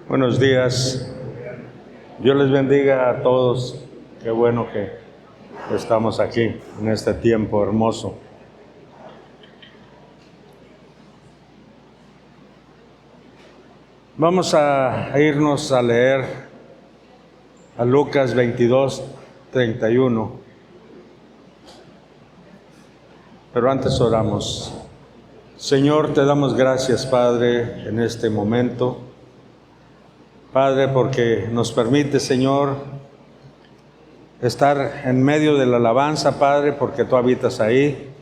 Buenos días. Dios les bendiga a todos. Qué bueno que estamos aquí en este tiempo hermoso. Vamos a irnos a leer a Lucas 22:31. Pero antes oramos. Señor, te damos gracias, Padre, en este momento. Padre, porque nos permite, Señor, estar en medio de la alabanza, Padre, porque tú habitas ahí.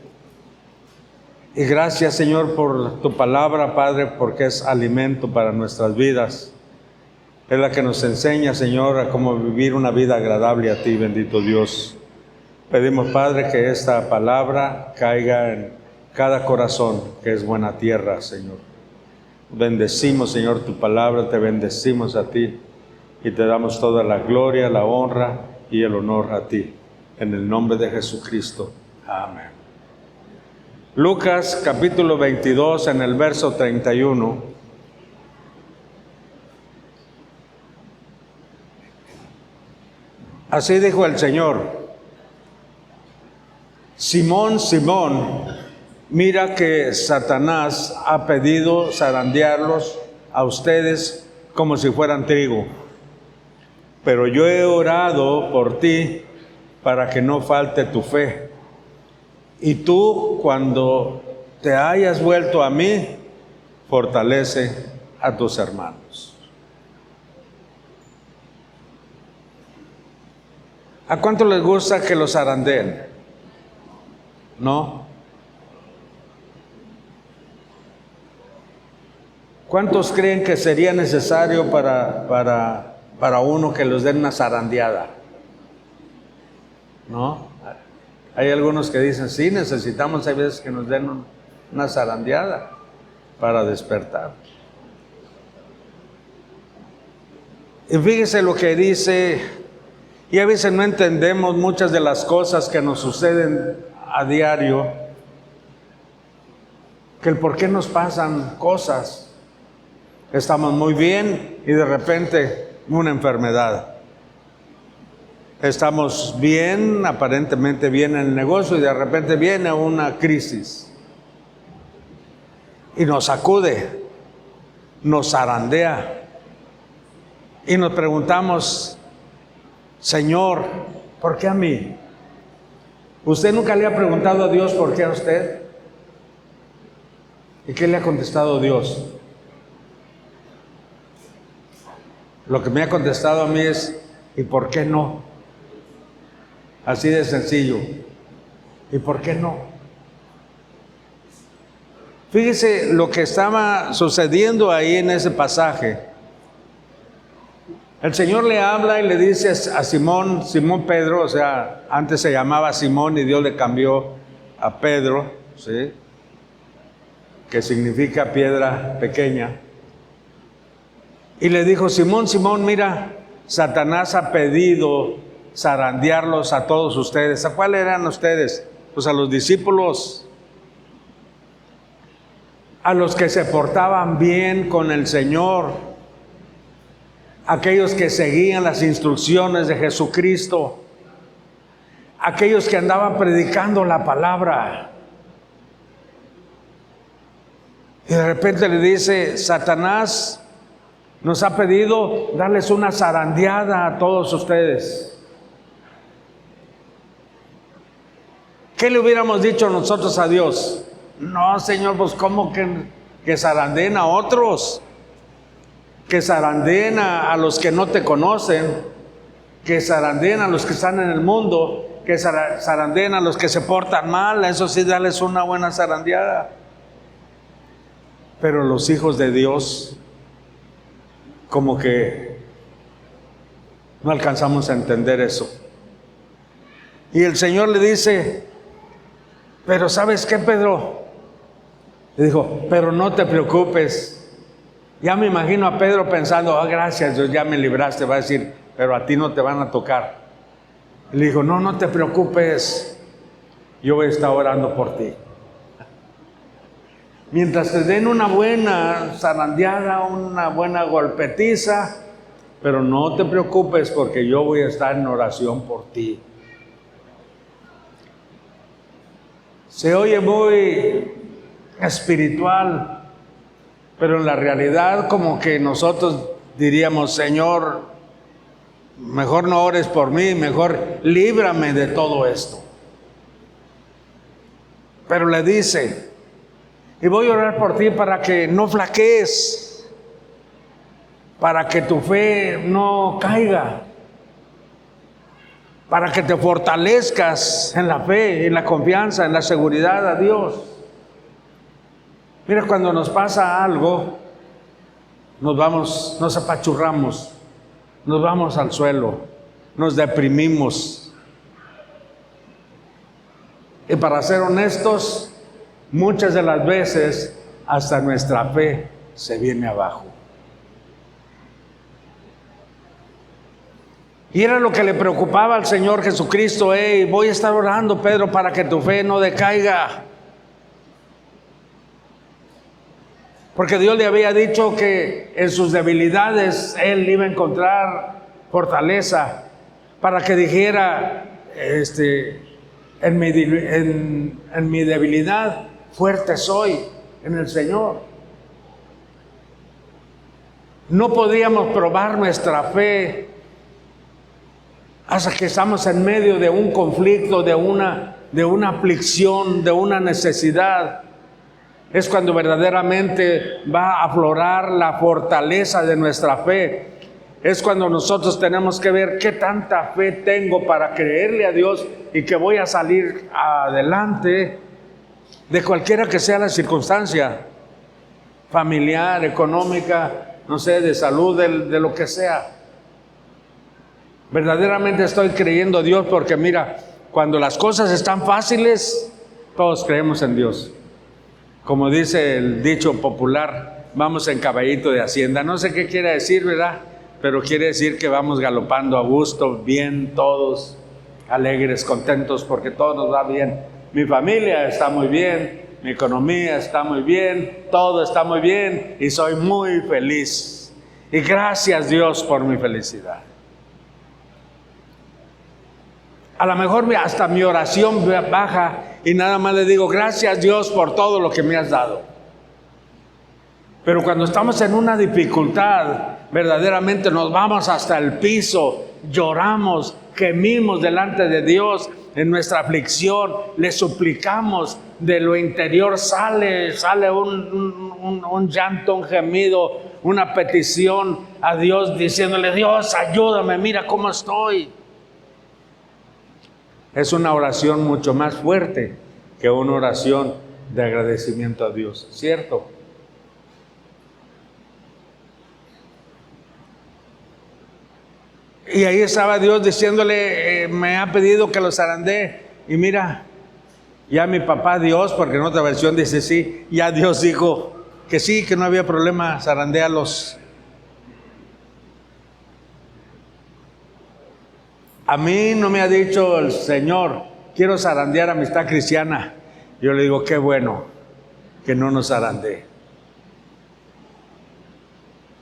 Y gracias, Señor, por tu palabra, Padre, porque es alimento para nuestras vidas. Es la que nos enseña, Señor, a cómo vivir una vida agradable a ti, bendito Dios. Pedimos, Padre, que esta palabra caiga en cada corazón, que es buena tierra, Señor. Bendecimos, Señor, tu palabra, te bendecimos a ti y te damos toda la gloria, la honra y el honor a ti. En el nombre de Jesucristo. Amén. Lucas capítulo 22, en el verso 31. Así dijo el Señor: Simón, Simón, mira que Satanás ha pedido zarandearlos a ustedes como si fueran trigo. Pero yo he orado por ti para que no falte tu fe. Y tú, cuando te hayas vuelto a mí, fortalece a tus hermanos. ¿A cuánto les gusta que los zarandeen? ¿No? ¿Cuántos creen que sería necesario para uno que los den una zarandeada? ¿No? Hay algunos que dicen, sí, necesitamos, hay veces que nos den una zarandeada para despertar. Y fíjese lo que dice, y a veces no entendemos muchas de las cosas que nos suceden a diario, que el por qué nos pasan cosas. Estamos muy bien y de repente una enfermedad. Estamos bien, aparentemente bien en el negocio, y de repente viene una crisis. Y nos sacude, nos zarandea. Y nos preguntamos, Señor, ¿por qué a mí? ¿Usted nunca le ha preguntado a Dios por qué a usted? ¿Y qué le ha contestado Dios? Lo que me ha contestado a mí es, ¿y por qué no? Así de sencillo. ¿Y por qué no? Fíjese lo que estaba sucediendo ahí en ese pasaje. El Señor le habla y le dice a Simón Pedro, o sea, antes se llamaba Simón y Dios le cambió a Pedro, ¿sí? Que significa piedra pequeña. Y le dijo, Simón, Simón, mira, Satanás ha pedido zarandearlos a todos ustedes. ¿A cuáles eran ustedes? Pues a los discípulos, a los que se portaban bien con el Señor, aquellos que seguían las instrucciones de Jesucristo, aquellos que andaban predicando la palabra. Y de repente le dice, Satanás nos ha pedido darles una zarandeada a todos ustedes. ¿Qué le hubiéramos dicho nosotros a Dios? No, Señor, pues ¿cómo que zarandeen a otros? Que zarandeen a los que no te conocen, que zarandeen a los que están en el mundo, que zarandeen a los que se portan mal, a eso sí, darles una buena zarandeada. Pero los hijos de Dios, como que no alcanzamos a entender eso. Y el Señor le dice, pero ¿sabes qué, Pedro? Le dijo, pero no te preocupes. Ya me imagino a Pedro pensando, oh, gracias Dios, ya me libraste. Va a decir, pero a ti no te van a tocar. Y le dijo, no te preocupes, yo voy a estar orando por ti. Mientras te den una buena zarandeada, una buena golpetiza, pero no te preocupes porque yo voy a estar en oración por ti. Se oye muy espiritual, pero en la realidad como que nosotros diríamos, Señor, mejor no ores por mí, mejor líbrame de todo esto. Pero le dice, y voy a orar por ti para que no flaquees, para que tu fe no caiga, para que te fortalezcas en la fe, en la confianza, en la seguridad a Dios. Mira, cuando nos pasa algo, nos apachurramos, nos vamos al suelo, nos deprimimos. Y para ser honestos, muchas de las veces hasta nuestra fe se viene abajo. Y era lo que le preocupaba al Señor Jesucristo. Voy a estar orando, Pedro, para que tu fe no decaiga. Porque Dios le había dicho que en sus debilidades Él iba a encontrar fortaleza para que dijera, en mi debilidad fuerte soy en el Señor. No podíamos probar nuestra fe hasta que estamos en medio de un conflicto, de una aflicción, de una necesidad. Es cuando verdaderamente va a aflorar la fortaleza de nuestra fe. Es cuando nosotros tenemos que ver qué tanta fe tengo para creerle a Dios y que voy a salir adelante de cualquiera que sea la circunstancia, familiar, económica, no sé, de salud, de lo que sea. Verdaderamente estoy creyendo a Dios porque mira, cuando las cosas están fáciles, todos creemos en Dios. Como dice el dicho popular, vamos en caballito de hacienda. No sé qué quiere decir, ¿verdad? Pero quiere decir que vamos galopando a gusto, bien, todos alegres, contentos, porque todo nos va bien. Mi familia está muy bien, mi economía está muy bien, todo está muy bien y soy muy feliz. Y gracias Dios por mi felicidad. A lo mejor hasta mi oración baja y nada más le digo, gracias Dios por todo lo que me has dado. Pero cuando estamos en una dificultad, verdaderamente nos vamos hasta el piso, lloramos, gemimos delante de Dios en nuestra aflicción, le suplicamos, de lo interior sale un llanto, un gemido, una petición a Dios diciéndole, Dios, ayúdame, mira cómo estoy. Es una oración mucho más fuerte que una oración de agradecimiento a Dios, ¿cierto? Y ahí estaba Dios diciéndole, me ha pedido que los zarandee. Y mira, ya mi papá Dios, porque en otra versión dice sí, ya Dios dijo que sí, que no había problema, zarandéalos. A mí no me ha dicho el Señor, quiero zarandear Amistad Cristiana. Yo le digo, qué bueno que no nos zarandee.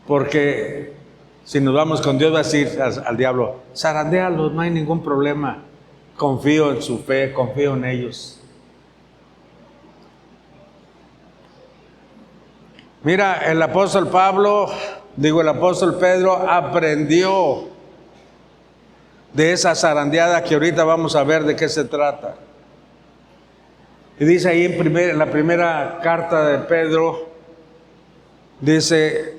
Porque si nos vamos con Dios va a decir al diablo, zarandéalos, no hay ningún problema. Confío en su fe, confío en ellos. Mira, el apóstol Pedro aprendió de esa zarandeada que ahorita vamos a ver de qué se trata. Y dice ahí en la primera carta de Pedro, dice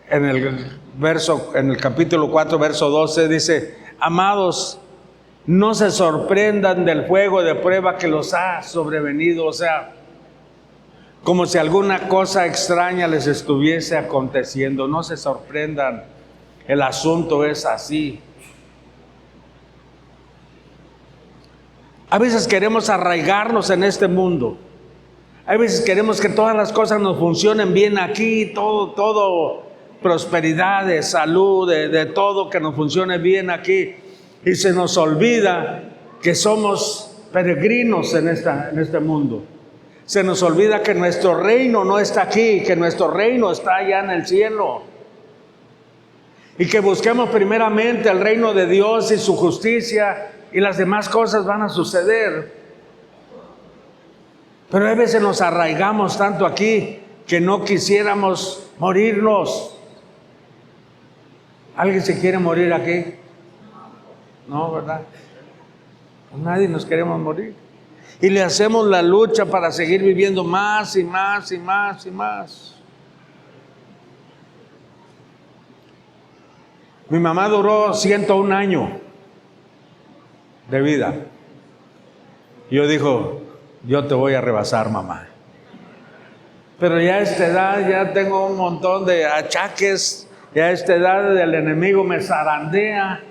en el capítulo 4, verso 12, dice, amados, no se sorprendan del fuego de prueba que los ha sobrevenido, o sea, como si alguna cosa extraña les estuviese aconteciendo. No se sorprendan, el asunto es así. A veces queremos arraigarnos en este mundo, Hay veces queremos que todas las cosas nos funcionen bien aquí, todo prosperidad, de salud, de todo que nos funcione bien aquí. Y se nos olvida que somos peregrinos en este mundo. Se nos olvida que nuestro reino no está aquí, que nuestro reino está allá en el cielo. Y que busquemos primeramente el reino de Dios y su justicia, y las demás cosas van a suceder. Pero a veces nos arraigamos tanto aquí que no quisiéramos morirnos. ¿Alguien se quiere morir aquí? No, ¿verdad? Nadie nos queremos morir. Y le hacemos la lucha para seguir viviendo más y más y más y más. Mi mamá duró 101 años de vida. Yo digo, yo te voy a rebasar, mamá. Pero ya a esta edad ya tengo un montón de achaques. Ya a esta edad el enemigo me zarandea.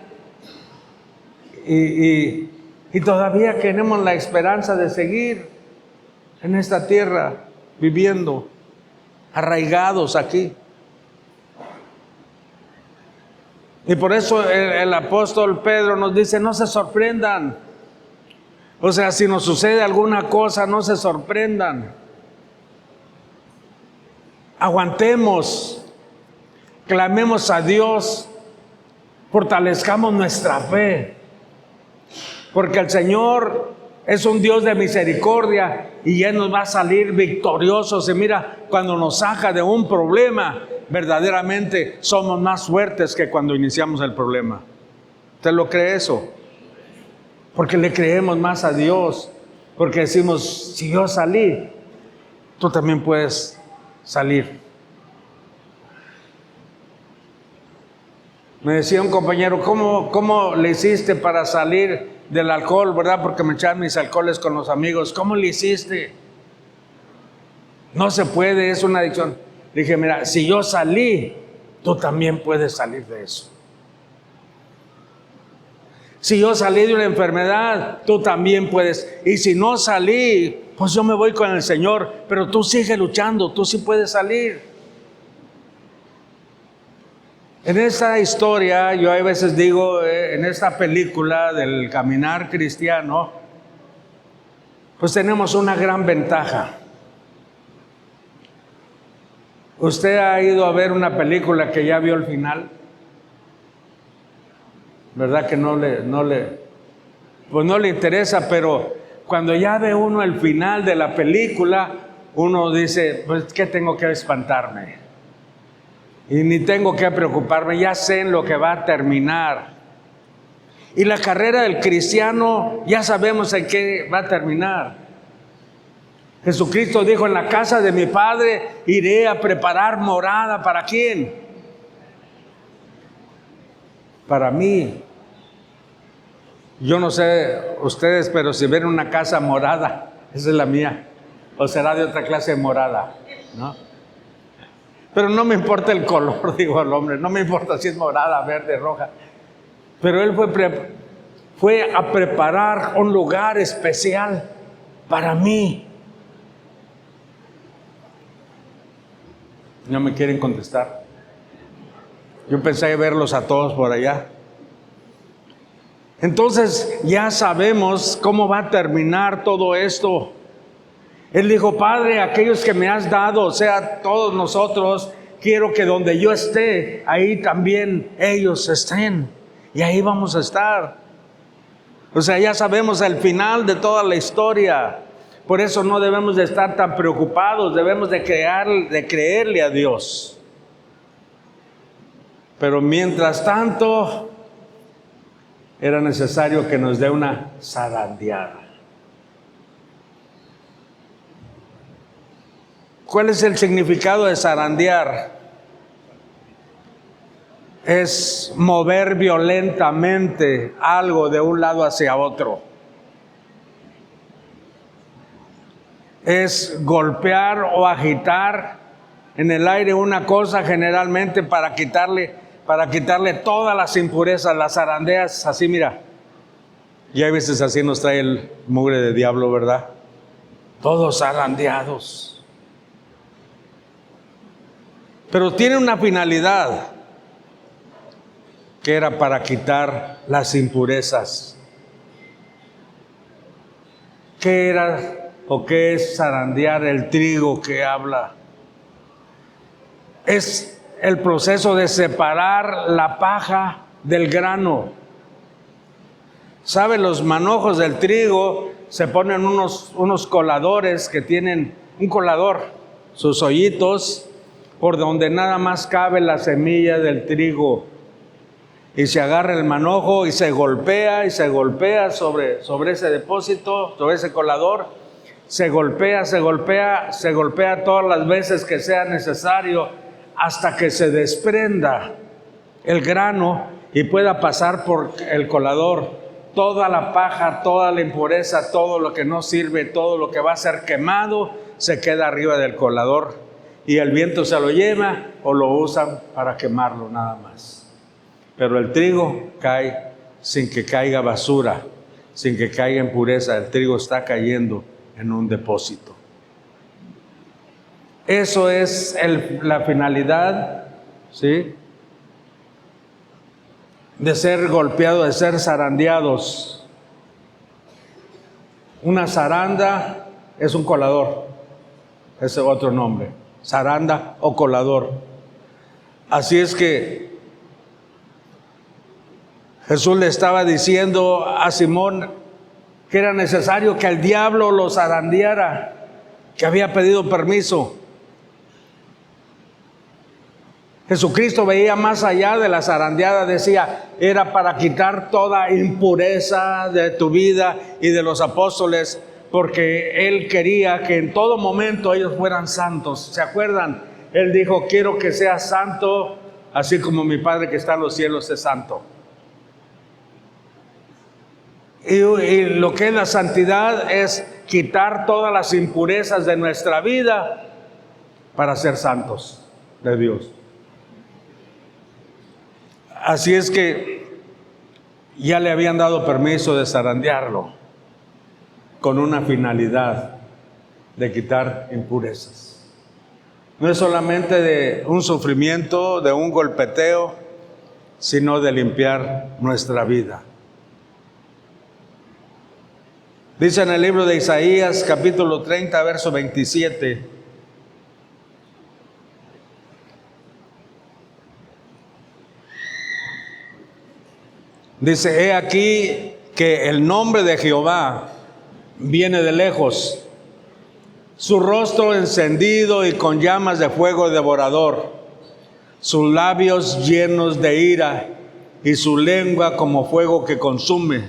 Y todavía tenemos la esperanza de seguir en esta tierra, viviendo, arraigados aquí. Y por eso el apóstol Pedro nos dice, no se sorprendan. O sea, si nos sucede alguna cosa, no se sorprendan. Aguantemos, clamemos a Dios, fortalezcamos nuestra fe. Porque el Señor es un Dios de misericordia y Él nos va a salir victoriosos. Y mira, cuando nos saca de un problema, verdaderamente somos más fuertes que cuando iniciamos el problema. ¿Usted lo cree eso? Porque le creemos más a Dios. Porque decimos, si yo salí, tú también puedes salir. Me decía un compañero, ¿cómo le hiciste para salir del alcohol, verdad? Porque me echaban mis alcoholes con los amigos. ¿Cómo le hiciste? No se puede, es una adicción. Le dije, mira, si yo salí, tú también puedes salir de eso. Si yo salí de una enfermedad, tú también puedes. Y si no salí, pues yo me voy con el Señor. Pero tú sigue luchando, tú sí puedes salir. En esta historia, yo a veces digo, en esta película del caminar cristiano, pues tenemos una gran ventaja. ¿Usted ha ido a ver una película que ya vio el final? ¿Verdad que no le interesa? Pero cuando ya ve uno el final de la película, uno dice, pues, ¿qué tengo que espantarme? Y ni tengo que preocuparme, ya sé en lo que va a terminar. Y la carrera del cristiano, ya sabemos en qué va a terminar. Jesucristo dijo, en la casa de mi Padre iré a preparar morada. ¿Para quién? Para mí. Yo no sé ustedes, pero si ven una casa morada, esa es la mía. O será de otra clase de morada, ¿no? Pero no me importa el color, digo al hombre, no me importa si es morada, verde, roja. Pero él fue a preparar un lugar especial para mí. No me quieren contestar. Yo pensé verlos a todos por allá. Entonces ya sabemos cómo va a terminar todo esto. Él dijo, Padre, aquellos que me has dado, o sea, todos nosotros, quiero que donde yo esté, ahí también ellos estén. Y ahí vamos a estar. O sea, ya sabemos el final de toda la historia. Por eso no debemos de estar tan preocupados, debemos de creerle a Dios. Pero mientras tanto, era necesario que nos dé una zarandeada. ¿Cuál es el significado de zarandear? Es mover violentamente algo de un lado hacia otro. Es golpear o agitar en el aire una cosa generalmente para quitarle todas las impurezas. Las zarandeas así, mira. Y hay veces así nos trae el mugre de diablo, ¿verdad? todos zarandeados. Pero tiene una finalidad, que era para quitar las impurezas. ¿Qué era o qué es zarandear el trigo que habla? Es el proceso de separar la paja del grano. ¿Sabe? Los manojos del trigo se ponen unos coladores que tienen un colador, sus hoyitos, por donde nada más cabe la semilla del trigo. Y se agarra el manojo y se golpea sobre ese depósito, sobre ese colador. Se golpea todas las veces que sea necesario hasta que se desprenda el grano y pueda pasar por el colador toda la paja, toda la impureza, todo lo que no sirve, todo lo que va a ser quemado, se queda arriba del colador y el viento se lo lleva o lo usan para quemarlo nada más. Pero el trigo cae sin que caiga basura, sin que caiga impureza. El trigo está cayendo en un depósito. Eso es la finalidad, ¿sí?, de ser golpeados, de ser zarandeados. Una zaranda es un colador, ese es otro nombre, zaranda o colador. Así es que Jesús le estaba diciendo a Simón que era necesario que el diablo lo zarandeara, que había pedido permiso. Jesucristo veía más allá de la zarandeada, decía, era para quitar toda impureza de tu vida y de los apóstoles, porque Él quería que en todo momento ellos fueran santos. ¿Se acuerdan? Él dijo, quiero que seas santo, así como mi Padre que está en los cielos es santo. Y lo que es la santidad es quitar todas las impurezas de nuestra vida para ser santos de Dios. Así es que ya le habían dado permiso de zarandearlo con una finalidad de quitar impurezas. No es solamente de un sufrimiento, de un golpeteo, sino de limpiar nuestra vida. Dice en el libro de Isaías, capítulo 30, verso 27. Dice, he aquí que el nombre de Jehová viene de lejos, su rostro encendido y con llamas de fuego devorador, sus labios llenos de ira y su lengua como fuego que consume.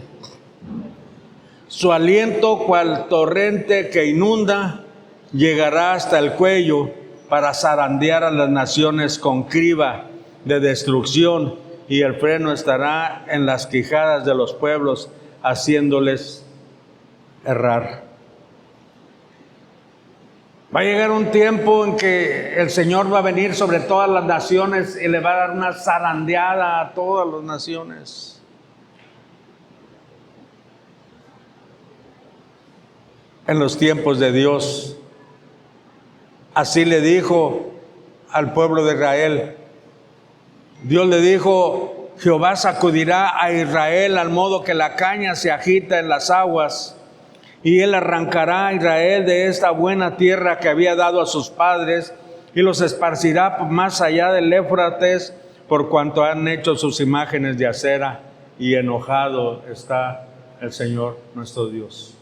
Su aliento cual torrente que inunda llegará hasta el cuello para zarandear a las naciones con criba de destrucción, y el freno estará en las quijadas de los pueblos, haciéndoles errar. Va a llegar un tiempo en que el Señor va a venir sobre todas las naciones y le va a dar una zarandeada a todas las naciones. En los tiempos de Dios, así le dijo al pueblo de Israel. Dios le dijo, Jehová sacudirá a Israel al modo que la caña se agita en las aguas, y él arrancará a Israel de esta buena tierra que había dado a sus padres, y los esparcirá más allá del Éufrates, por cuanto han hecho sus imágenes de acera, y enojado está el Señor nuestro Dios.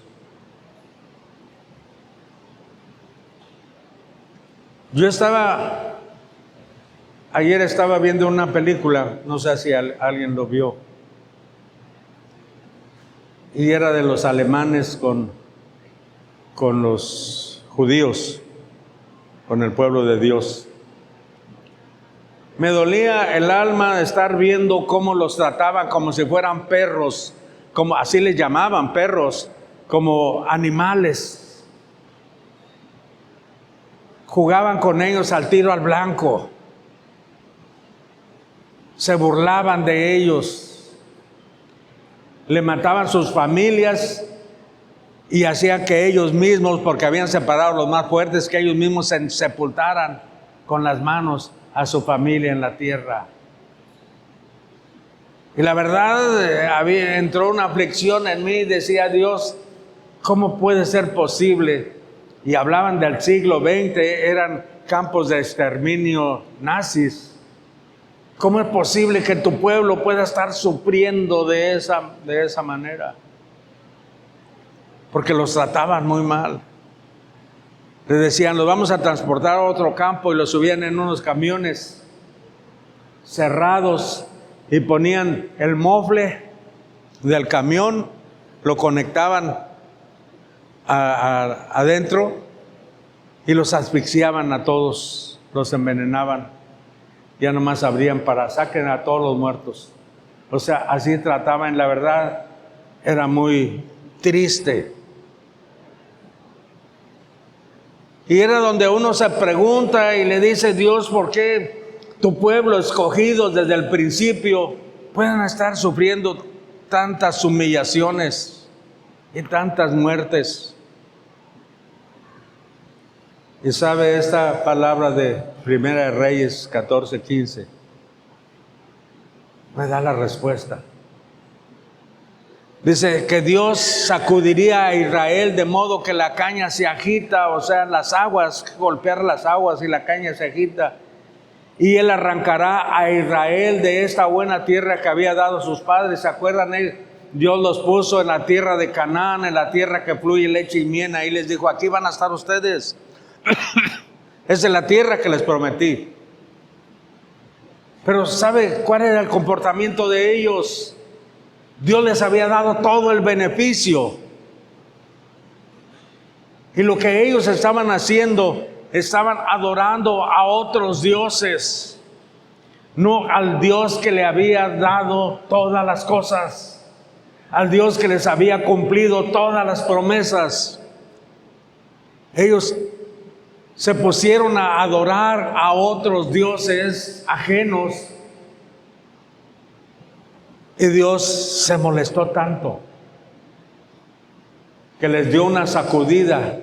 Ayer estaba viendo una película, no sé si alguien lo vio, y era de los alemanes con los judíos, con el pueblo de Dios. Me dolía el alma de estar viendo cómo los trataban como si fueran perros, como así les llamaban, perros, como animales. Jugaban con ellos al tiro al blanco. Se burlaban de ellos. Le mataban sus familias y hacía que ellos mismos, porque habían separado a los más fuertes, que ellos mismos se sepultaran con las manos a su familia en la tierra. Y la verdad, entró una aflicción en mí, decía Dios, ¿cómo puede ser posible? Y hablaban del siglo XX, eran campos de exterminio nazis. ¿Cómo es posible que tu pueblo pueda estar sufriendo de esa manera? Porque los trataban muy mal. Les decían, los vamos a transportar a otro campo, y los subían en unos camiones cerrados y ponían el mofle del camión, lo conectaban adentro y los asfixiaban a todos, los envenenaban. Ya nomás abrían para saquen a todos los muertos. O sea, así trataban. La verdad, era muy triste. Y era donde uno se pregunta y le dice, Dios, ¿por qué tu pueblo escogido desde el principio pueden estar sufriendo tantas humillaciones y tantas muertes? Y sabe, esta palabra de Primera de Reyes 14:15 me da la respuesta. Dice que Dios sacudiría a Israel de modo que la caña se agita, o sea, las aguas, golpear las aguas y la caña se agita. Y Él arrancará a Israel de esta buena tierra que había dado a sus padres. ¿Se acuerdan? Dios los puso en la tierra de Canaán, en la tierra que fluye leche y miel. Ahí les dijo, aquí van a estar ustedes. Esa es la tierra que les prometí. Pero ¿sabe cuál era el comportamiento de ellos? Dios les había dado todo el beneficio. Y lo que ellos estaban haciendo, estaban adorando a otros dioses, no al Dios que le había dado todas las cosas, al Dios que les había cumplido todas las promesas. Ellos se pusieron a adorar a otros dioses ajenos. Y Dios se molestó tanto que les dio una sacudida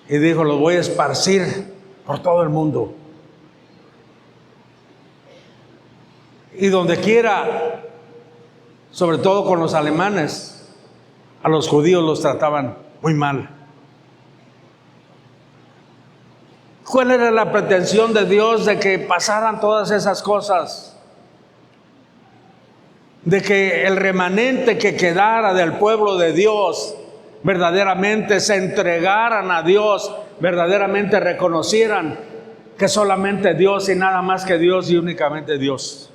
y dijo, los voy a esparcir por todo el mundo. Y donde quiera, sobre todo con los alemanes, a los judíos los trataban muy mal. ¿Cuál era la pretensión de Dios de que pasaran todas esas cosas? De que el remanente que quedara del pueblo de Dios verdaderamente se entregaran a Dios, verdaderamente reconocieran que solamente Dios y nada más que Dios y únicamente Dios.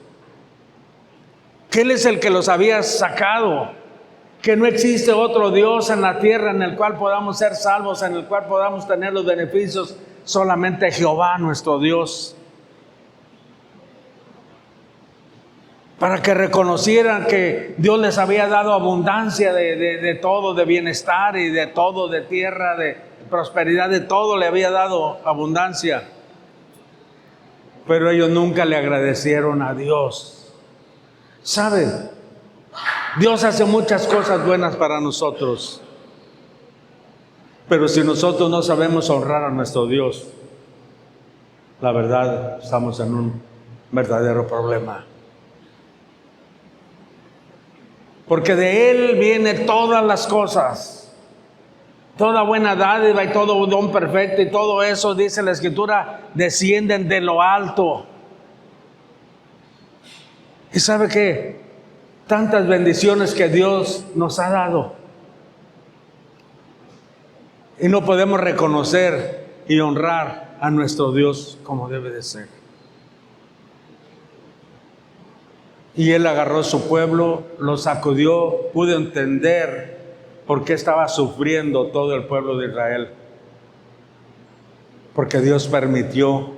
Que Él es el que los había sacado, que no existe otro Dios en la tierra en el cual podamos ser salvos, en el cual podamos tener los beneficios, solamente Jehová nuestro Dios. Para que reconocieran que Dios les había dado abundancia de todo, de bienestar y de todo, de tierra, de prosperidad, de todo le había dado abundancia. Pero ellos nunca le agradecieron a Dios. ¿Saben? Dios hace muchas cosas buenas para nosotros. Pero si nosotros no sabemos honrar a nuestro Dios, la verdad estamos en un verdadero problema. Porque de Él vienen todas las cosas, toda buena dádiva y todo don perfecto y todo eso, dice la Escritura, descienden de lo alto. ¿Y sabe qué? Tantas bendiciones que Dios nos ha dado. Y no podemos reconocer y honrar a nuestro Dios como debe de ser. Y Él agarró su pueblo, lo sacudió, pudo entender por qué estaba sufriendo todo el pueblo de Israel. Porque Dios permitió,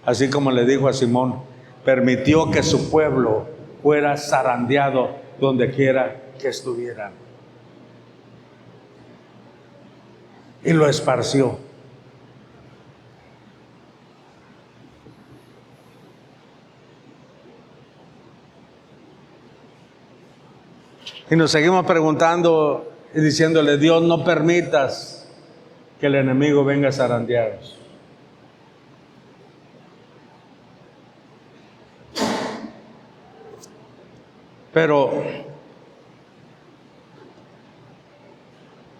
así como le dijo a Simón, permitió que su pueblo fuera zarandeado donde quiera que estuvieran. Y lo esparció. Y nos seguimos preguntando, y diciéndole: Dios, no permitas que el enemigo venga a zarandearos. Pero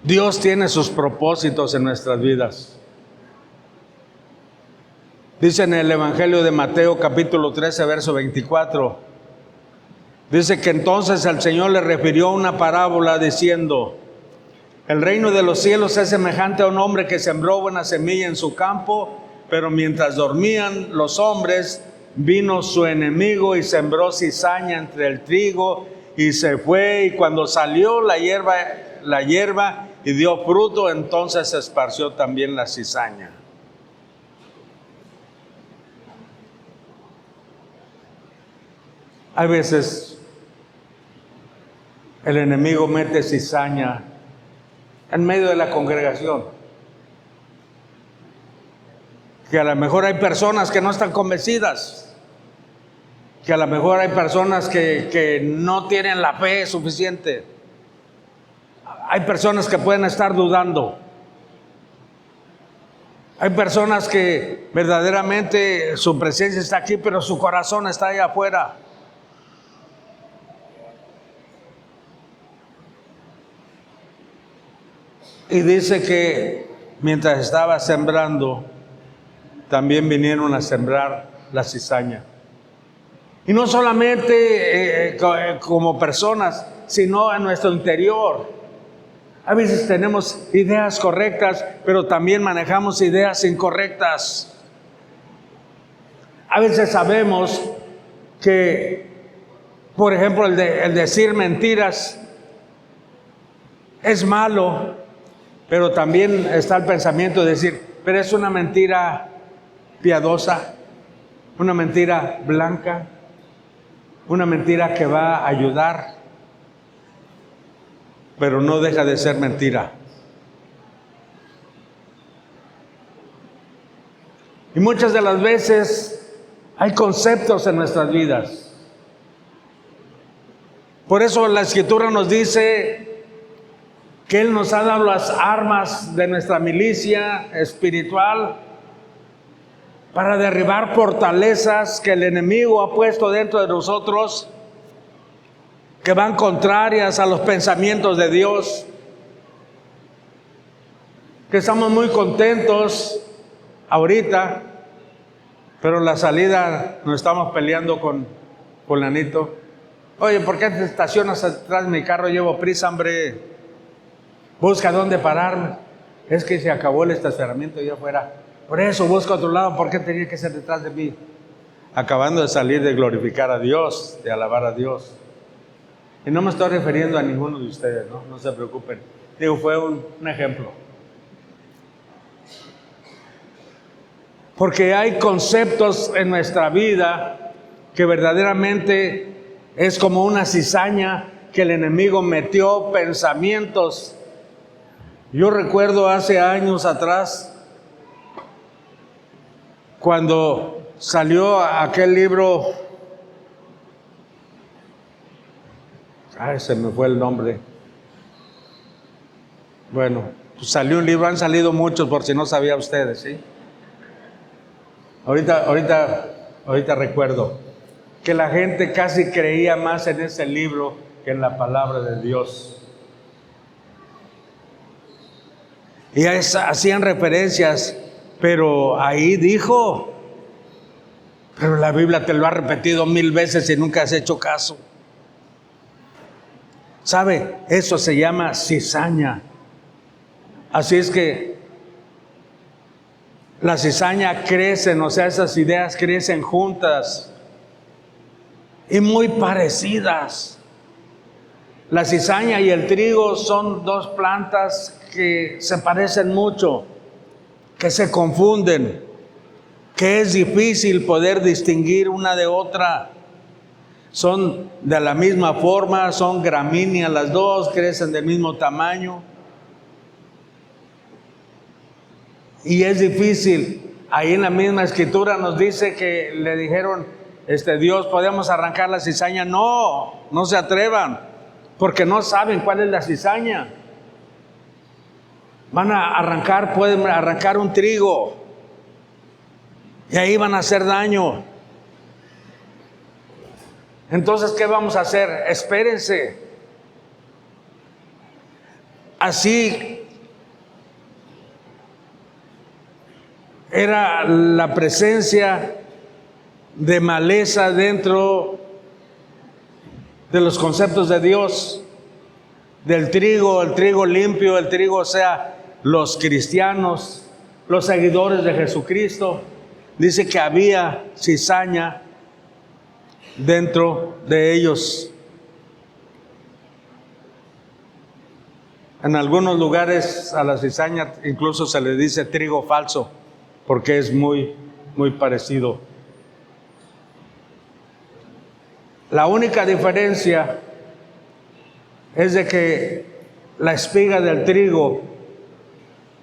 Dios tiene sus propósitos en nuestras vidas. Dice en el Evangelio de Mateo capítulo 13 verso 24, dice que entonces el Señor le refirió una parábola diciendo: el reino de los cielos es semejante a un hombre que sembró buena semilla en su campo, pero mientras dormían los hombres, vino su enemigo y sembró cizaña entre el trigo y se fue, y cuando salió la hierba y dio fruto, entonces se esparció también la cizaña. A veces el enemigo mete cizaña en medio de la congregación, que a lo mejor hay personas que no están convencidas, que a lo mejor hay personas que no tienen la fe suficiente, hay personas que pueden estar dudando, hay personas que verdaderamente su presencia está aquí, pero su corazón está allá afuera. Y dice que mientras estaba sembrando, también vinieron a sembrar la cizaña. Y no solamente como personas, sino en nuestro interior. A veces tenemos ideas correctas, pero también manejamos ideas incorrectas. A veces sabemos que, por ejemplo, el decir mentiras es malo, pero también está el pensamiento de decir: pero es una mentira piadosa, una mentira blanca, una mentira que va a ayudar, pero no deja de ser mentira. Y muchas de las veces hay conceptos en nuestras vidas. Por eso la Escritura nos dice que Él nos ha dado las armas de nuestra milicia espiritual para derribar fortalezas que el enemigo ha puesto dentro de nosotros, que van contrarias a los pensamientos de Dios. Que estamos muy contentos ahorita, pero la salida nos estamos peleando con fulanito. Oye, ¿por qué te estacionas atrás de mi carro? Llevo prisa, hombre. Busca dónde pararme. Es que se acabó el estacionamiento allá afuera. Por eso busca otro lado. ¿Por qué tenía que ser detrás de mí? Acabando de salir de glorificar a Dios, de alabar a Dios. Y no me estoy refiriendo a ninguno de ustedes, no se preocupen. Digo, fue un ejemplo. Porque hay conceptos en nuestra vida que verdaderamente es como una cizaña que el enemigo metió, pensamientos. Yo recuerdo hace años atrás, cuando salió aquel libro, se me fue el nombre. Bueno, pues salió un libro, han salido muchos por si no sabía ustedes, ¿sí? Ahorita recuerdo que la gente casi creía más en ese libro que en la palabra de Dios. Y hacían referencias, pero ahí dijo, pero la Biblia te lo ha repetido 1000 veces y nunca has hecho caso. ¿Sabe? Eso se llama cizaña. Así es que la cizaña crecen, o sea, esas ideas crecen juntas y muy parecidas. La cizaña y el trigo son dos plantas que se parecen mucho, que se confunden, que es difícil poder distinguir una de otra. Son de la misma forma, son gramíneas las dos, crecen del mismo tamaño. Y es difícil. Ahí en la misma Escritura nos dice que le dijeron, Dios, ¿podemos arrancar la cizaña? No se atrevan, porque no saben cuál es la cizaña. Van a arrancar, pueden arrancar un trigo y ahí van a hacer daño. Entonces, ¿qué vamos a hacer? Espérense. Así era la presencia de maleza dentro de los conceptos de Dios, del trigo, el trigo limpio, el trigo, o sea, los cristianos, los seguidores de Jesucristo. Dice que había cizaña dentro de ellos. En algunos lugares a la cizaña incluso se le dice trigo falso, porque es muy parecido. La única diferencia es de que la espiga del trigo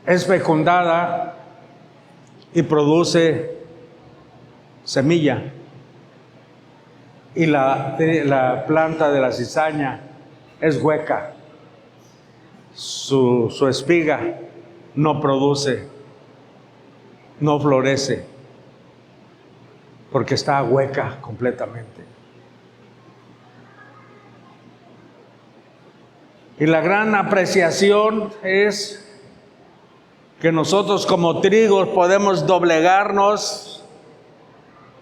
es fecundada y produce semilla, y la planta de la cizaña es hueca. Su espiga no produce, no florece, porque está hueca completamente. Y la gran apreciación es que nosotros como trigos podemos doblegarnos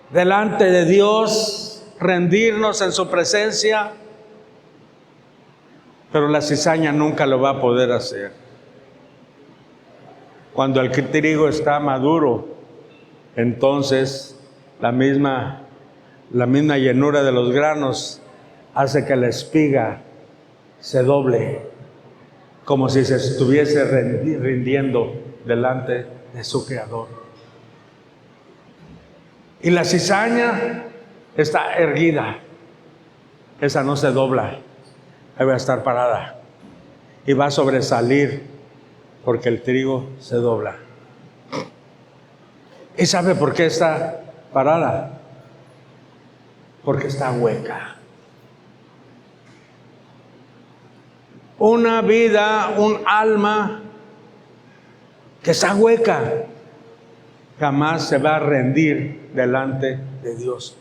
delante de Dios, rendirnos en su presencia, pero la cizaña nunca lo va a poder hacer. Cuando el trigo está maduro, entonces la misma llenura de los granos hace que la espiga se doble, como si se estuviese rindiendo delante de su Creador. Y la cizaña está erguida, esa no se dobla, ahí va a estar parada y va a sobresalir porque el trigo se dobla. ¿Y sabe por qué está parada? Porque está hueca. Una vida, un alma que está hueca, jamás se va a rendir delante de Dios.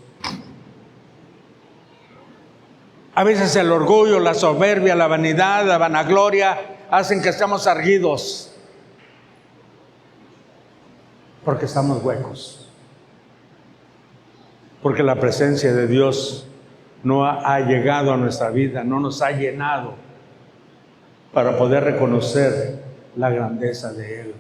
A veces el orgullo, la soberbia, la vanidad, la vanagloria hacen que estemos erguidos, porque estamos huecos, porque la presencia de Dios no ha llegado a nuestra vida, no nos ha llenado para poder reconocer la grandeza de Él.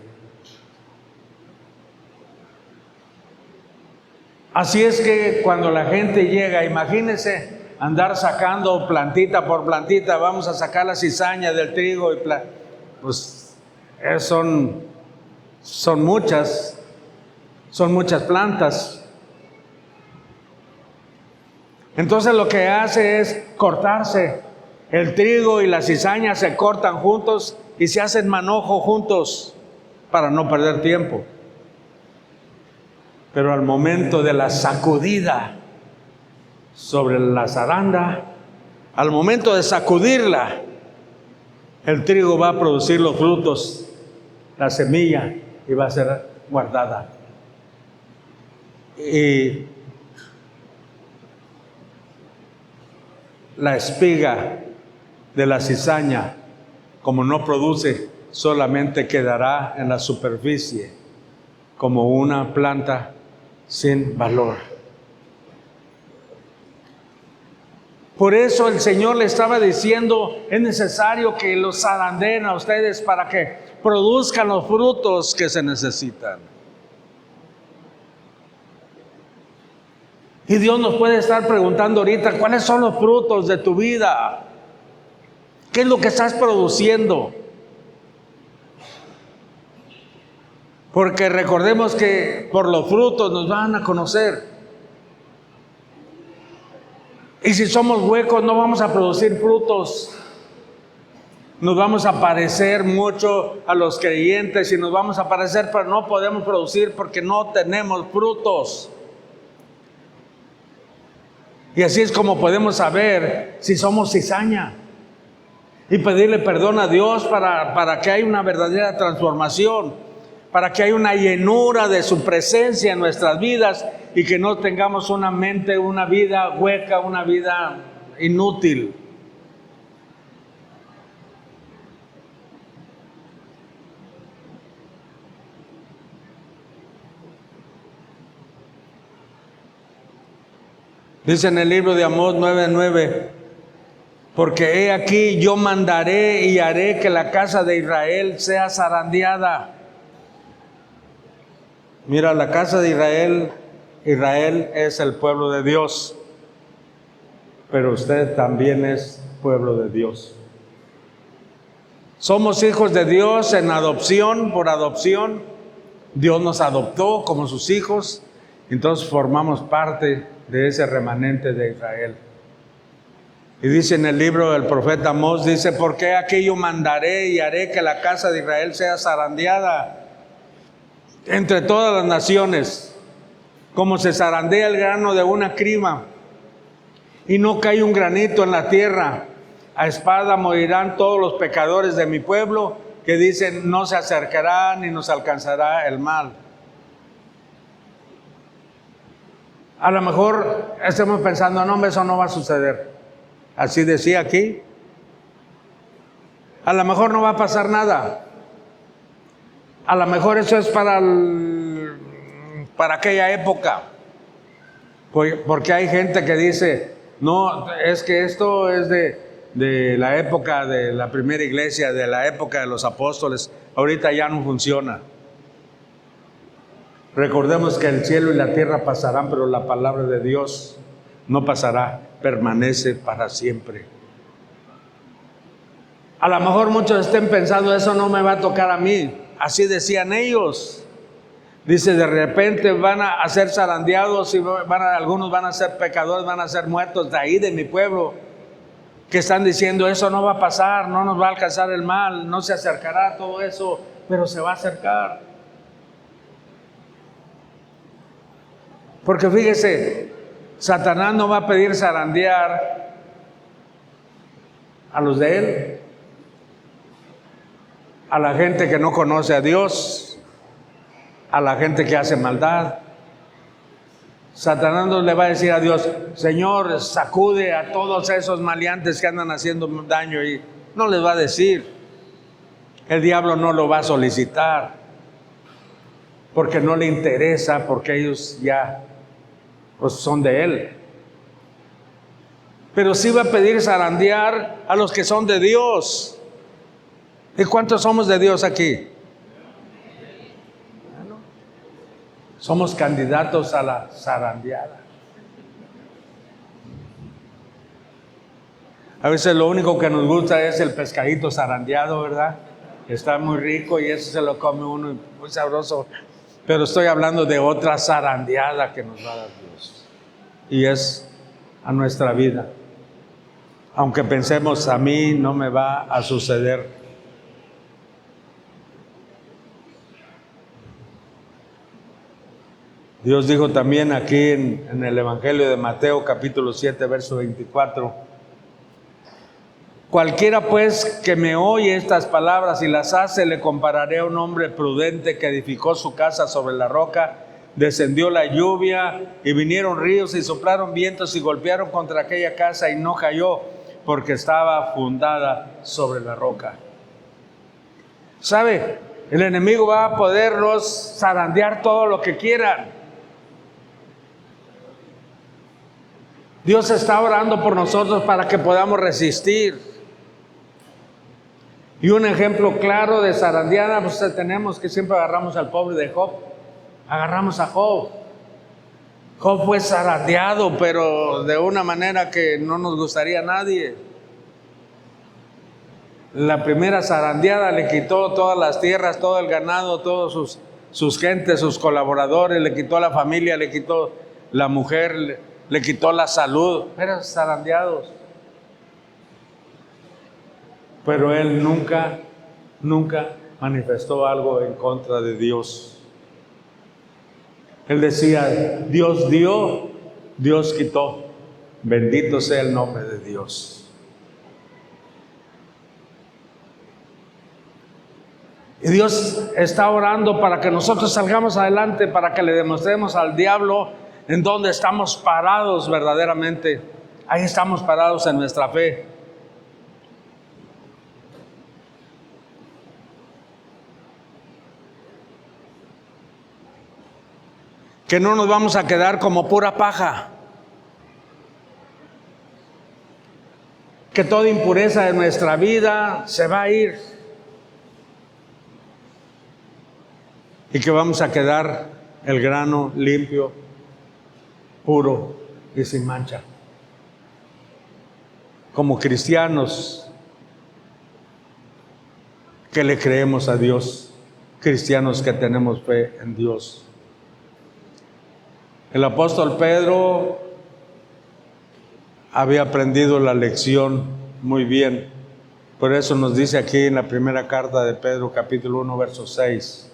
Así es que cuando la gente llega, imagínense andar sacando plantita por plantita, vamos a sacar la cizaña del trigo, pues son muchas plantas. Entonces lo que hace es cortarse. El trigo y la cizaña se cortan juntos y se hacen manojo juntos para no perder tiempo. Pero al momento de la sacudida sobre la zaranda, al momento de sacudirla, el trigo va a producir los frutos, la semilla, y va a ser guardada. Y la espiga de la cizaña, como no produce, solamente quedará en la superficie como una planta sin valor. Por eso el Señor le estaba diciendo, es necesario que los zarandeen a ustedes para que produzcan los frutos que se necesitan. Y Dios nos puede estar preguntando ahorita, ¿cuáles son los frutos de tu vida? ¿Qué es lo que estás produciendo? Porque recordemos que por los frutos nos van a conocer. Y si somos huecos no vamos a producir frutos. Nos vamos a parecer mucho a los creyentes y nos vamos a parecer, pero no podemos producir porque no tenemos frutos. Y así es como podemos saber si somos cizaña. y pedirle perdón a Dios para que haya una verdadera transformación, para que haya una llenura de su presencia en nuestras vidas y que no tengamos una mente, una vida hueca, una vida inútil. Dice en el libro de Amós 9:9, porque he aquí yo mandaré y haré que la casa de Israel sea zarandeada. Mira, la casa de Israel, Israel es el pueblo de Dios, pero usted también es pueblo de Dios. Somos hijos de Dios en adopción, por adopción. Dios nos adoptó como sus hijos, entonces formamos parte de ese remanente de Israel. Y dice en el libro del profeta Amós, dice, porque aquí yo mandaré y haré que la casa de Israel sea zarandeada entre todas las naciones, como se zarandea el grano de una crima, y no cae un granito en la tierra. A espada morirán todos los pecadores de mi pueblo, que dicen, no se acercará ni nos alcanzará el mal. A lo mejor estamos pensando, no, eso no va a suceder. Así decía aquí. A lo mejor no va a pasar nada. A lo mejor eso es para aquella época. Porque hay gente que dice, no, es que esto es de la época de la primera iglesia, de la época de los apóstoles. Ahorita ya no funciona. Recordemos que el cielo y la tierra pasarán, pero la palabra de Dios no pasará, permanece para siempre. A lo mejor muchos estén pensando, eso no me va a tocar a mí. Así decían ellos. Dice, de repente van a ser zarandeados y algunos van a ser pecadores, van a ser muertos de ahí, de mi pueblo, que están diciendo, eso no va a pasar, no nos va a alcanzar el mal, no se acercará todo eso, pero se va a acercar. Porque fíjese, Satanás no va a pedir zarandear a los de él, a la gente que no conoce a Dios, a la gente que hace maldad. Satanás no le va a decir a Dios, Señor, sacude a todos esos maleantes que andan haciendo daño, y no les va a decir. El diablo no lo va a solicitar, porque no le interesa, porque ellos ya pues son de él. Pero sí va a pedir zarandear a los que son de Dios. ¿Y cuántos somos de Dios aquí? Bueno, somos candidatos a la zarandeada. A veces lo único que nos gusta es el pescadito zarandeado, ¿verdad? Está muy rico y eso se lo come uno, muy sabroso. Pero estoy hablando de otra zarandeada que nos va a dar Dios. Y es a nuestra vida. Aunque pensemos, a mí no me va a suceder. Dios dijo también aquí en el Evangelio de Mateo, capítulo 7, verso 24. Cualquiera pues que me oye estas palabras y las hace, le compararé a un hombre prudente que edificó su casa sobre la roca. Descendió la lluvia y vinieron ríos y soplaron vientos y golpearon contra aquella casa y no cayó, porque estaba fundada sobre la roca. ¿Sabe? El enemigo va a poderlos zarandear todo lo que quieran. Dios está orando por nosotros para que podamos resistir. Y un ejemplo claro de zarandeada, pues tenemos que siempre agarramos al pobre de Job. Agarramos a Job. Job fue zarandeado, pero de una manera que no nos gustaría a nadie. La primera zarandeada le quitó todas las tierras, todo el ganado, todos sus gentes, sus colaboradores, le quitó la familia, le quitó la mujer, le quitó la salud. Eran zarandeados. Pero él nunca manifestó algo en contra de Dios. Él decía, Dios dio, Dios quitó. Bendito sea el nombre de Dios. Y Dios está orando para que nosotros salgamos adelante, para que le demostremos al diablo en dónde estamos parados verdaderamente. Ahí estamos parados en nuestra fe. Que no nos vamos a quedar como pura paja. Que toda impureza de nuestra vida se va a ir. Y que vamos a quedar el grano limpio, puro y sin mancha. Como cristianos que le creemos a Dios, cristianos que tenemos fe en Dios. El apóstol Pedro había aprendido la lección muy bien. Por eso nos dice aquí en la primera carta de Pedro, capítulo 1, verso 6.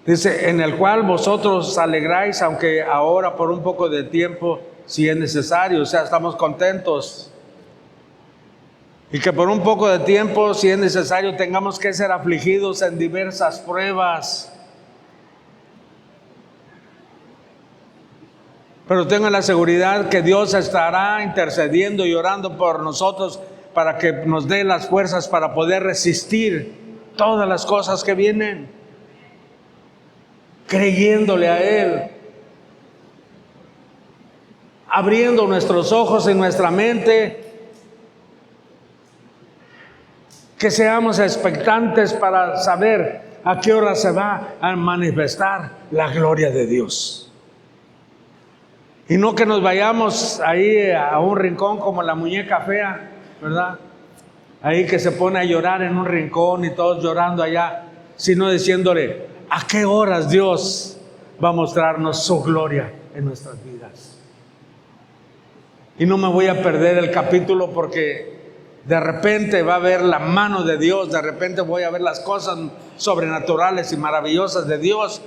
Dice, en el cual vosotros os alegráis, aunque ahora por un poco de tiempo, si es necesario. O sea, estamos contentos. Y que por un poco de tiempo, si es necesario, tengamos que ser afligidos en diversas pruebas. Pero tengo la seguridad que Dios estará intercediendo y orando por nosotros para que nos dé las fuerzas para poder resistir todas las cosas que vienen, creyéndole a Él, abriendo nuestros ojos y nuestra mente, que seamos expectantes para saber a qué hora se va a manifestar la gloria de Dios. Y no que nos vayamos ahí a un rincón como la muñeca fea, ¿verdad? Ahí que se pone a llorar en un rincón y todos llorando allá, sino diciéndole, ¿a qué horas Dios va a mostrarnos su gloria en nuestras vidas? Y no me voy a perder el capítulo porque de repente va a ver la mano de Dios, de repente voy a ver las cosas sobrenaturales y maravillosas de Dios,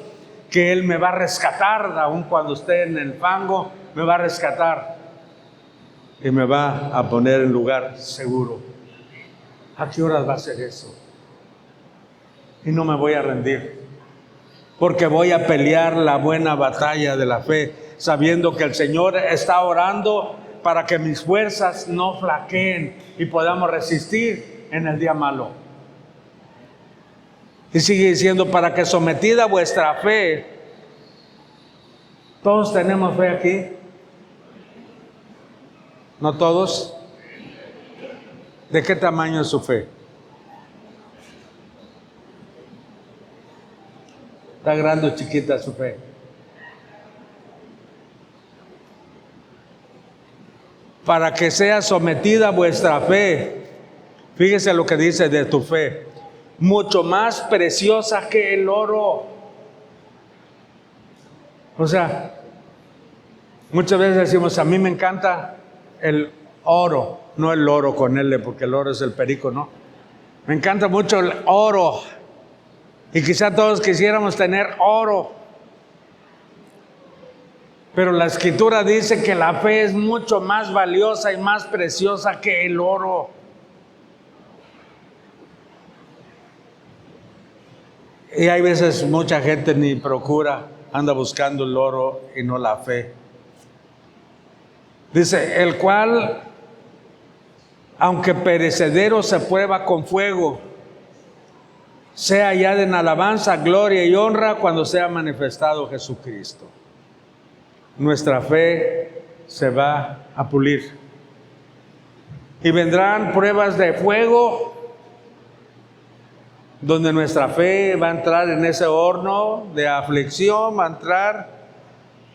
que Él me va a rescatar, aun cuando esté en el fango, me va a rescatar y me va a poner en lugar seguro. ¿A qué horas va a ser eso? Y no me voy a rendir, porque voy a pelear la buena batalla de la fe, sabiendo que el Señor está orando para que mis fuerzas no flaqueen y podamos resistir en el día malo. Y sigue diciendo, para que sometida vuestra fe, ¿todos tenemos fe aquí? ¿No todos? ¿De qué tamaño es su fe? ¿Está grande o chiquita su fe? Para que sea sometida vuestra fe, fíjese lo que dice de tu fe, mucho más preciosa que el oro. O sea, muchas veces decimos, a mí me encanta el oro, no el oro con L, porque el oro es el perico, ¿no? Me encanta mucho el oro. Y quizá todos quisiéramos tener oro. Pero la Escritura dice que la fe es mucho más valiosa y más preciosa que el oro. Y hay veces mucha gente ni procura, anda buscando el oro y no la fe. Dice, el cual, aunque perecedero se prueba con fuego, sea hallada en alabanza, gloria y honra cuando sea manifestado Jesucristo. Nuestra fe se va a pulir. Y vendrán pruebas de fuego, donde nuestra fe va a entrar en ese horno de aflicción, va a entrar,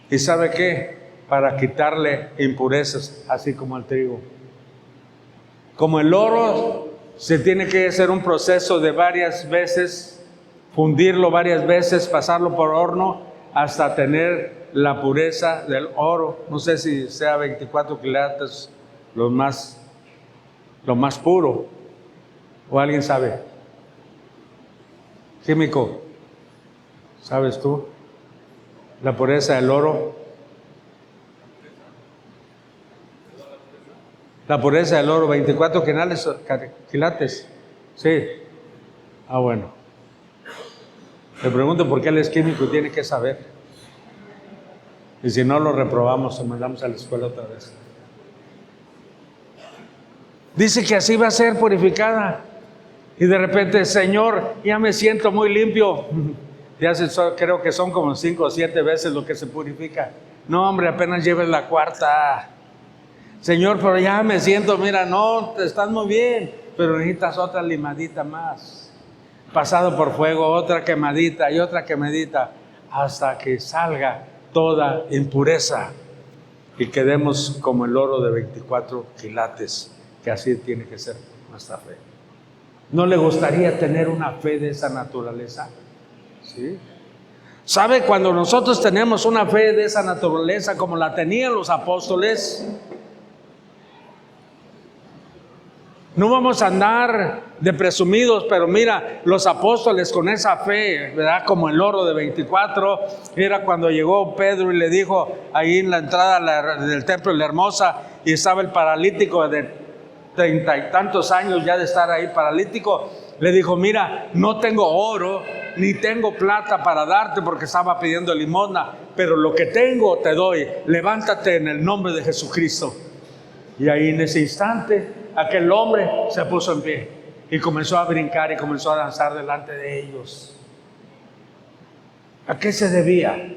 ¿y sabe qué? Para quitarle impurezas, así como el trigo. Como el oro, se tiene que hacer un proceso de varias veces, fundirlo varias veces, pasarlo por horno, hasta tener la pureza del oro. No sé si sea 24 quilates lo más puro, o alguien sabe. Químico, ¿sabes tú? La pureza del oro. La pureza del oro, 24 quilates. Sí. Ah, bueno. Le pregunto por qué él es químico y tiene que saber. Y si no, lo reprobamos o mandamos a la escuela otra vez. Dice que así va a ser purificada. Y de repente, Señor, ya me siento muy limpio. Creo que son como 5 o 7 veces lo que se purifica. No, hombre, apenas lleves la cuarta. Señor, pero ya me siento, mira, no, estás muy bien, pero necesitas otra limadita más. Pasado por fuego, otra quemadita y otra quemadita, hasta que salga toda impureza y quedemos como el oro de 24 quilates, que así tiene que ser nuestra fe. ¿No le gustaría tener una fe de esa naturaleza? ¿Sí? ¿Sabe? Cuando nosotros tenemos una fe de esa naturaleza como la tenían los apóstoles, no vamos a andar de presumidos, pero mira, los apóstoles con esa fe, ¿verdad? Como el oro de 24, era cuando llegó Pedro y le dijo ahí en la entrada del templo de la Hermosa, y estaba el paralítico de 30 y tantos años ya de estar ahí paralítico. Le dijo, mira, no tengo oro ni tengo plata para darte, porque estaba pidiendo limosna, pero lo que tengo te doy. Levántate en el nombre de Jesucristo. Y ahí en ese instante aquel hombre se puso en pie y comenzó a brincar y comenzó a danzar delante de ellos. ¿A qué se debía?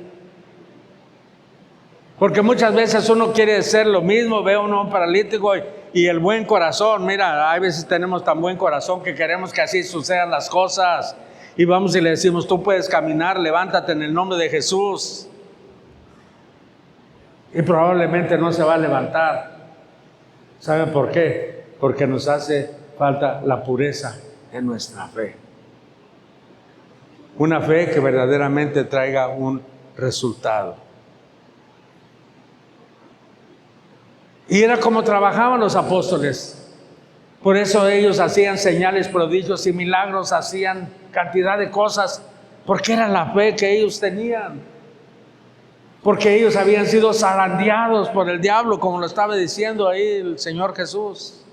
Porque muchas veces uno quiere hacer lo mismo, ve a un paralítico y el buen corazón, mira, hay veces tenemos tan buen corazón que queremos que así sucedan las cosas, y vamos y le decimos, tú puedes caminar, levántate en el nombre de Jesús, y probablemente no se va a levantar. ¿Saben por qué? Porque nos hace falta la pureza en nuestra fe, una fe que verdaderamente traiga un resultado. Y era como trabajaban los apóstoles. Por eso ellos hacían señales, prodigios y milagros, hacían cantidad de cosas, porque era la fe que ellos tenían. Porque ellos habían sido zarandeados por el diablo, como lo estaba diciendo ahí el Señor Jesús.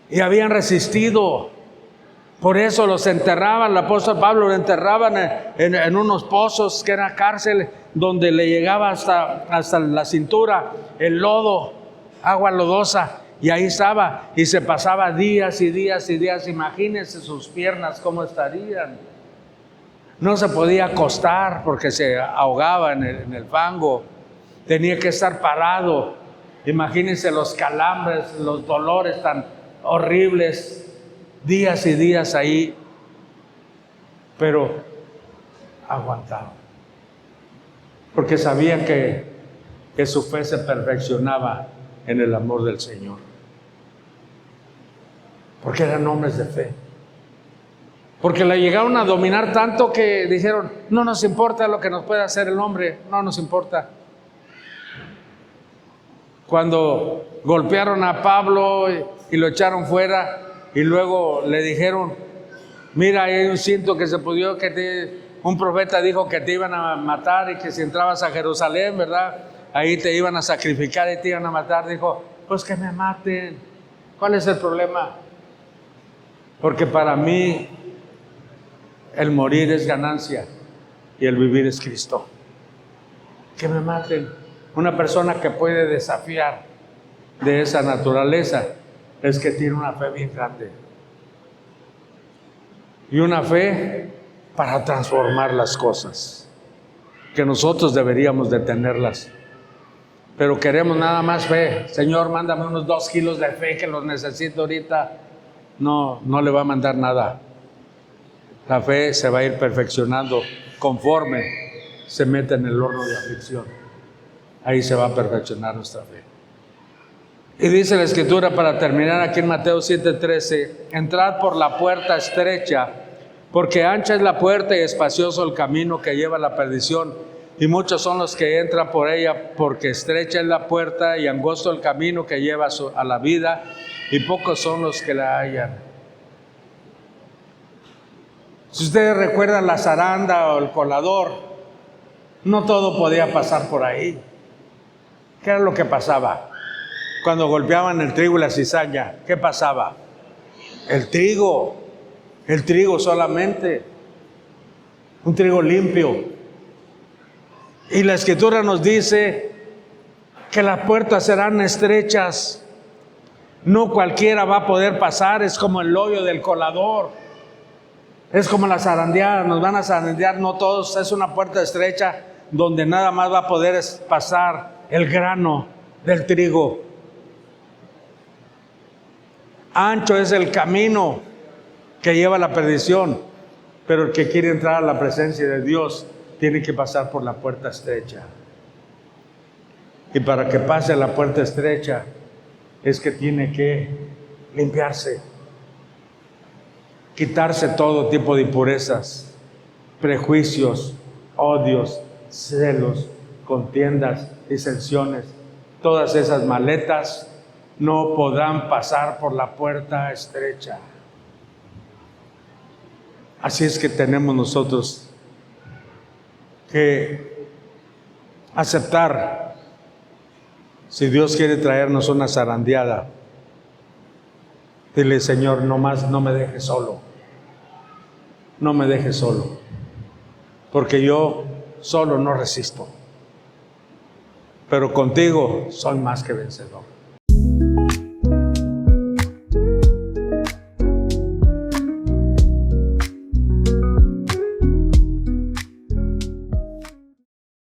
Y habían resistido. Por eso los enterraban, el apóstol Pablo lo enterraban en unos pozos que era cárcel, donde le llegaba hasta la cintura el lodo, agua lodosa, y ahí estaba, y se pasaba días y días y días. Imagínense sus piernas cómo estarían. No se podía acostar porque se ahogaba en el fango, tenía que estar parado. Imagínense los calambres, los dolores tan horribles, días y días ahí, pero aguantaban, porque sabían que su fe se perfeccionaba en el amor del Señor, porque eran hombres de fe, porque la llegaron a dominar tanto que dijeron, no nos importa lo que nos pueda hacer el hombre, no nos importa. Cuando golpearon a Pablo y lo echaron fuera, y luego le dijeron, mira, hay un cinto que se pudió, un profeta dijo que te iban a matar y que si entrabas a Jerusalén, ¿verdad? Ahí te iban a sacrificar y te iban a matar. Dijo, pues que me maten. ¿Cuál es el problema? Porque para mí el morir es ganancia y el vivir es Cristo. Que me maten. Una persona que puede desafiar de esa naturaleza es que tiene una fe bien grande y una fe para transformar las cosas, que nosotros deberíamos de tenerlas, pero queremos nada más fe. Señor, mándame unos 2 kilos de fe que los necesito ahorita. No le va a mandar nada. La fe se va a ir perfeccionando conforme se mete en el horno de aflicción. Ahí se va a perfeccionar nuestra fe. Y dice la Escritura, para terminar aquí en Mateo 7:13, entrad por la puerta estrecha, porque ancha es la puerta y espacioso el camino que lleva a la perdición, y muchos son los que entran por ella, porque estrecha es la puerta y angosto el camino que lleva a la vida, y pocos son los que la hallan. Si ustedes recuerdan la zaranda o el colador, no todo podía pasar por ahí. ¿Qué era lo que pasaba? Cuando golpeaban el trigo y la cizaña, ¿qué pasaba? El trigo el trigo solamente, un trigo limpio. Y la Escritura nos dice que las puertas serán estrechas. No cualquiera va a poder pasar, es como el hoyo del colador. Es como la zarandeada, nos van a zarandear, no todos, es una puerta estrecha donde nada más va a poder pasar el grano del trigo. Ancho es el camino que lleva a la perdición, pero el que quiere entrar a la presencia de Dios tiene que pasar por la puerta estrecha. Y para que pase la puerta estrecha es que tiene que limpiarse, quitarse todo tipo de impurezas, prejuicios, odios, celos, contiendas, disensiones. Todas esas maletas no podrán pasar por la puerta estrecha. Así es que tenemos nosotros que aceptar. Si Dios quiere traernos una zarandeada, dile: Señor, no más, no me dejes solo. No me dejes solo. Porque yo solo no resisto. Pero contigo soy más que vencedor.